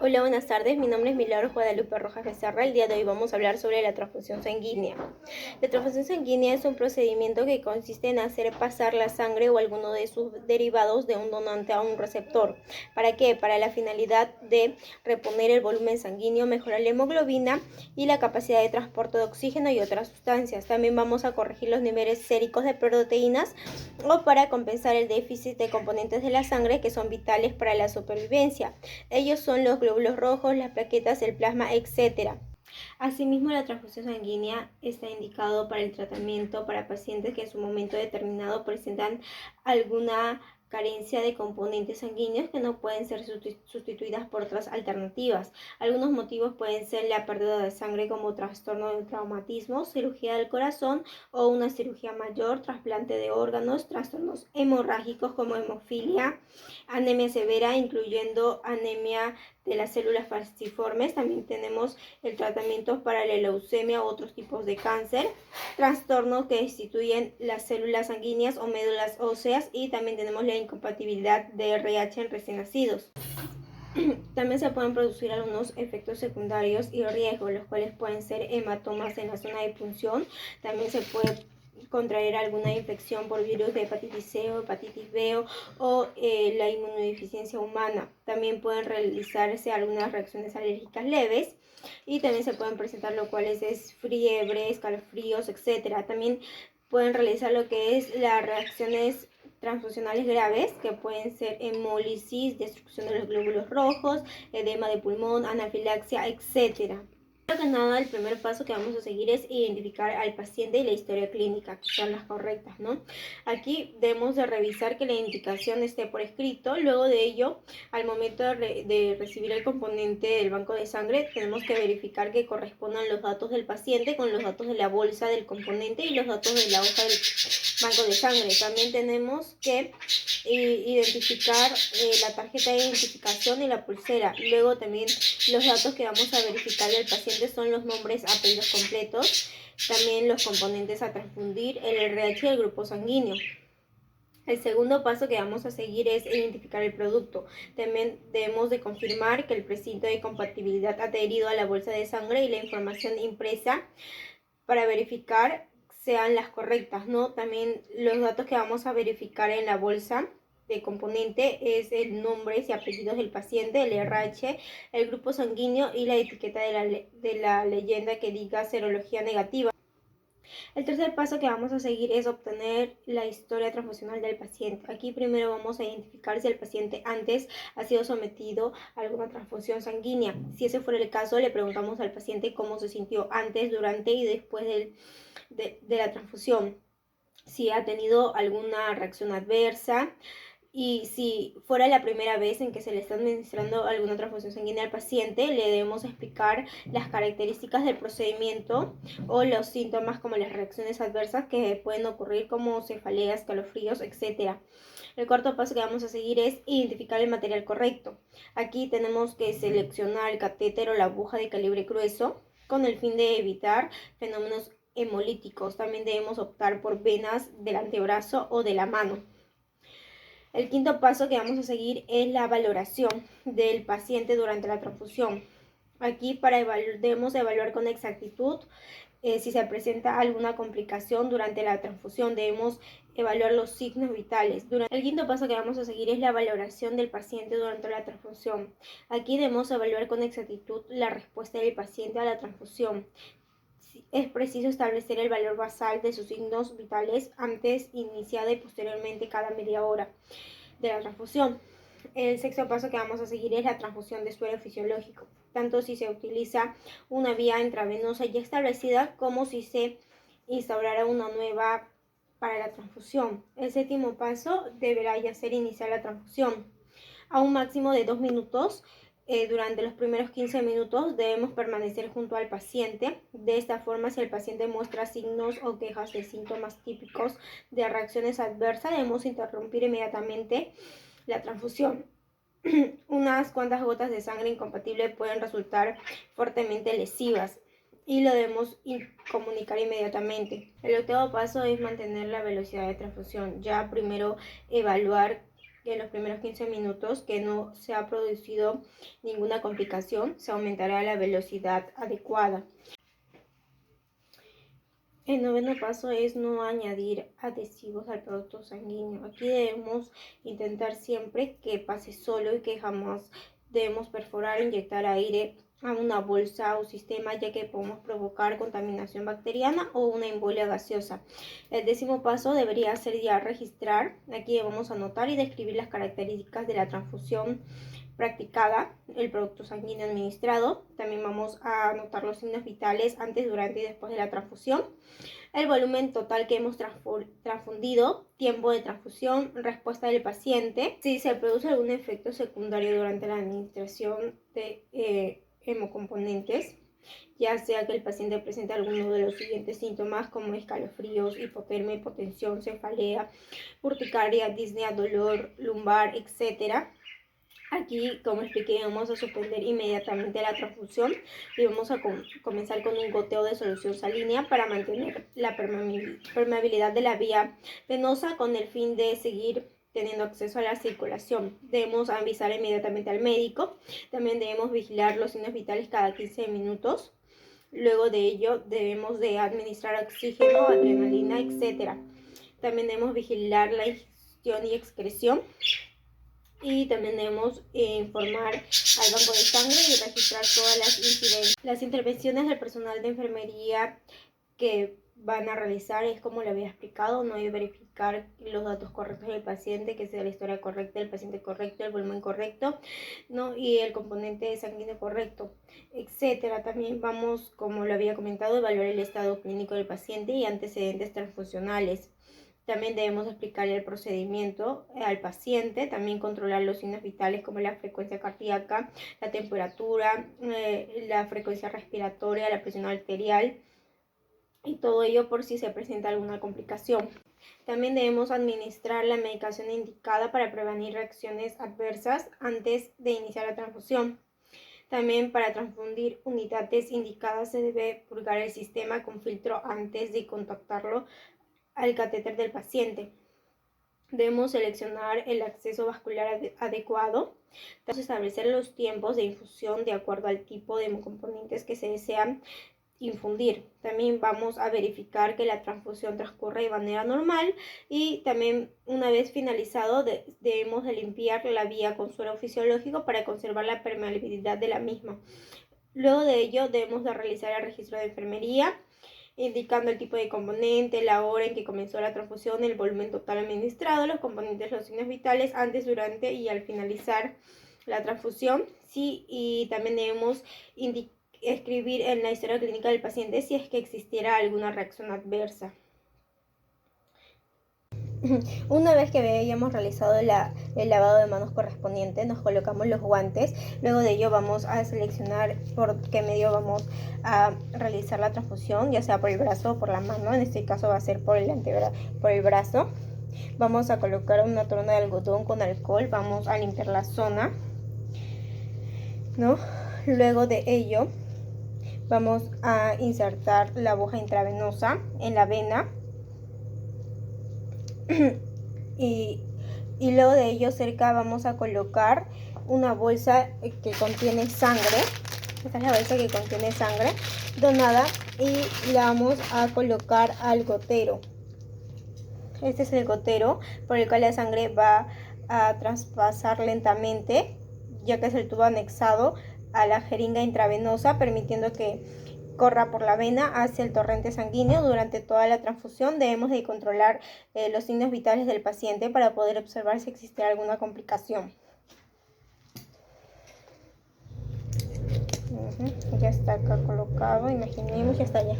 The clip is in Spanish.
Hola, buenas tardes. Mi nombre es Milagros Guadalupe Rojas Becerra. El día de hoy vamos a hablar sobre la transfusión sanguínea. La transfusión sanguínea es un procedimiento que consiste en hacer pasar la sangre o alguno de sus derivados de un donante a un receptor. ¿Para qué? Para la finalidad de reponer el volumen sanguíneo, mejorar la hemoglobina y la capacidad de transporte de oxígeno y otras sustancias. También vamos a corregir los niveles séricos de proteínas o para compensar el déficit de componentes de la sangre que son vitales para la supervivencia. Ellos son los glóbulos rojos, las plaquetas, el plasma, etc. Asimismo, la transfusión sanguínea está indicado para el tratamiento para pacientes que en su momento determinado presentan alguna carencia de componentes sanguíneos que no pueden ser sustituidas por otras alternativas. Algunos motivos pueden ser la pérdida de sangre como trastorno de traumatismo, cirugía del corazón o una cirugía mayor, trasplante de órganos, trastornos hemorrágicos como hemofilia, anemia severa, incluyendo anemia de las células falciformes. También tenemos el tratamiento para la leucemia u otros tipos de cáncer, trastornos que destituyen las células sanguíneas o médulas óseas, y también tenemos la incompatibilidad de RH en recién nacidos. También se pueden producir algunos efectos secundarios y riesgos, los cuales pueden ser hematomas en la zona de punción. También se puede contraer alguna infección por virus de hepatitis C o hepatitis B o la inmunodeficiencia humana. También pueden realizarse algunas reacciones alérgicas leves y también se pueden presentar lo cuales es fiebre, escalofríos, etc. También pueden realizar lo que es las reacciones transfusionales graves, que pueden ser hemólisis, destrucción de los glóbulos rojos, edema de pulmón, anafilaxia, etc. Primero que nada, el primer paso que vamos a seguir es identificar al paciente y la historia clínica, que son las correctas, ¿no? Aquí debemos de revisar que la indicación esté por escrito. Luego de ello, al momento de recibir el componente del banco de sangre, tenemos que verificar que correspondan los datos del paciente con los datos de la bolsa del componente y los datos de la hoja del banco de sangre. También tenemos que identificar la tarjeta de identificación y la pulsera. Luego también los datos que vamos a verificar del paciente son los nombres, apellidos completos, también los componentes a transfundir, el RH y el grupo sanguíneo. El segundo paso que vamos a seguir es identificar el producto. También debemos de confirmar que el precinto de compatibilidad adherido a la bolsa de sangre y la información impresa para verificar sean las correctas, ¿no? También los datos que vamos a verificar en la bolsa de componente es el nombre y apellidos del paciente, el RH, el grupo sanguíneo y la etiqueta de la leyenda que diga serología negativa. El tercer paso que vamos a seguir es obtener la historia transfusional del paciente. Aquí primero vamos a identificar si el paciente antes ha sido sometido a alguna transfusión sanguínea. Si ese fuera el caso, le preguntamos al paciente cómo se sintió antes, durante y después de la transfusión. Si ha tenido alguna reacción adversa, y si fuera la primera vez en que se le está administrando alguna transfusión sanguínea al paciente, le debemos explicar las características del procedimiento o los síntomas como las reacciones adversas que pueden ocurrir como cefaleas, escalofríos, etc. El cuarto paso que vamos a seguir es identificar el material correcto. Aquí tenemos que seleccionar el catéter o la aguja de calibre grueso con el fin de evitar fenómenos hemolíticos. También debemos optar por venas del antebrazo o de la mano. El quinto paso que vamos a seguir es la valoración del paciente durante la transfusión. Aquí debemos evaluar con exactitud si se presenta alguna complicación durante la transfusión. Debemos evaluar los signos vitales. El quinto paso que vamos a seguir es la valoración del paciente durante la transfusión. Aquí debemos evaluar con exactitud la respuesta del paciente a la transfusión. Es preciso establecer el valor basal de sus signos vitales antes, iniciada y posteriormente cada media hora de la transfusión. El sexto paso que vamos a seguir es la transfusión de suero fisiológico, tanto si se utiliza una vía intravenosa ya establecida como si se instaurara una nueva para la transfusión. El séptimo paso deberá ya ser iniciar la transfusión a un máximo de 2 minutos. Durante los primeros 15 minutos debemos permanecer junto al paciente. De esta forma, si el paciente muestra signos o quejas de síntomas típicos de reacciones adversas, debemos interrumpir inmediatamente la transfusión. Unas cuantas gotas de sangre incompatible pueden resultar fuertemente lesivas y lo debemos comunicar inmediatamente. El octavo paso es mantener la velocidad de transfusión. Ya primero evaluar en los primeros 15 minutos que no se ha producido ninguna complicación, se aumentará la velocidad adecuada. El noveno paso es no añadir adhesivos al producto sanguíneo. Aquí debemos intentar siempre que pase solo y que jamás debemos perforar o inyectar aire a una bolsa o sistema, ya que podemos provocar contaminación bacteriana o una embolia gaseosa. El décimo paso debería ser ya registrar. Aquí debemos anotar y describir las características de la transfusión practicada, el producto sanguíneo administrado. También vamos a anotar los signos vitales antes, durante y después de la transfusión, el volumen total que hemos transfundido, tiempo de transfusión, respuesta del paciente, si se produce algún efecto secundario durante la administración de hemocomponentes, ya sea que el paciente presente alguno de los siguientes síntomas como escalofríos, hipotermia, hipotensión, cefalea, urticaria, disnea, dolor lumbar, etc. Aquí, como expliqué, vamos a suspender inmediatamente la transfusión y vamos a comenzar con un goteo de solución salínea para mantener la permeabilidad de la vía venosa con el fin de seguir teniendo acceso a la circulación. Debemos avisar inmediatamente al médico. También debemos vigilar los signos vitales cada 15 minutos. Luego de ello debemos de administrar oxígeno, adrenalina, etc. También debemos vigilar la ingestión y excreción. Y también debemos informar al banco de sangre y registrar todas las intervenciones del personal de enfermería que van a realizar. Es como le había explicado, no hay que verificar los datos correctos del paciente, que sea la historia correcta del paciente correcto, el volumen correcto, ¿no? Y el componente sanguíneo correcto, etcétera. También vamos, como lo había comentado, a evaluar el estado clínico del paciente y antecedentes transfusionales. También debemos explicar el procedimiento al paciente, también controlar los signos vitales como la frecuencia cardíaca, la temperatura, la frecuencia respiratoria, la presión arterial y todo ello por si se presenta alguna complicación. También debemos administrar la medicación indicada para prevenir reacciones adversas antes de iniciar la transfusión. También para transfundir unidades indicadas se debe purgar el sistema con filtro antes de contactarlo al catéter del paciente. Debemos seleccionar el acceso vascular adecuado. Debemos establecer los tiempos de infusión de acuerdo al tipo de componentes que se desean infundir. También vamos a verificar que la transfusión transcurre de manera normal y también, una vez finalizado, debemos de limpiar la vía con suero fisiológico para conservar la permeabilidad de la misma. Luego de ello debemos de realizar el registro de enfermería, indicando el tipo de componente, la hora en que comenzó la transfusión, el volumen total administrado, los componentes, los signos vitales antes, durante y al finalizar la transfusión. Sí, y también debemos escribir en la historia clínica del paciente si es que existiera alguna reacción adversa. Una vez que hayamos realizado el lavado de manos correspondiente, nos colocamos los guantes. Luego de ello vamos a seleccionar por qué medio vamos a realizar la transfusión, ya sea por el brazo o por la mano. En este caso va a ser por el brazo. Vamos a colocar una torna de algodón con alcohol. Vamos a limpiar la zona, ¿no? Luego de ello vamos a insertar la aguja intravenosa en la vena. Y luego de ello cerca vamos a colocar una bolsa que contiene sangre. Esta es la bolsa que contiene sangre donada y la vamos a colocar al gotero. Este es el gotero por el cual la sangre va a traspasar lentamente, ya que es el tubo anexado a la jeringa intravenosa, permitiendo que corra por la vena hacia el torrente sanguíneo. Durante toda la transfusión debemos de controlar los signos vitales del paciente para poder observar si existe alguna complicación. Ya está acá colocado, imaginemos, ya está ya.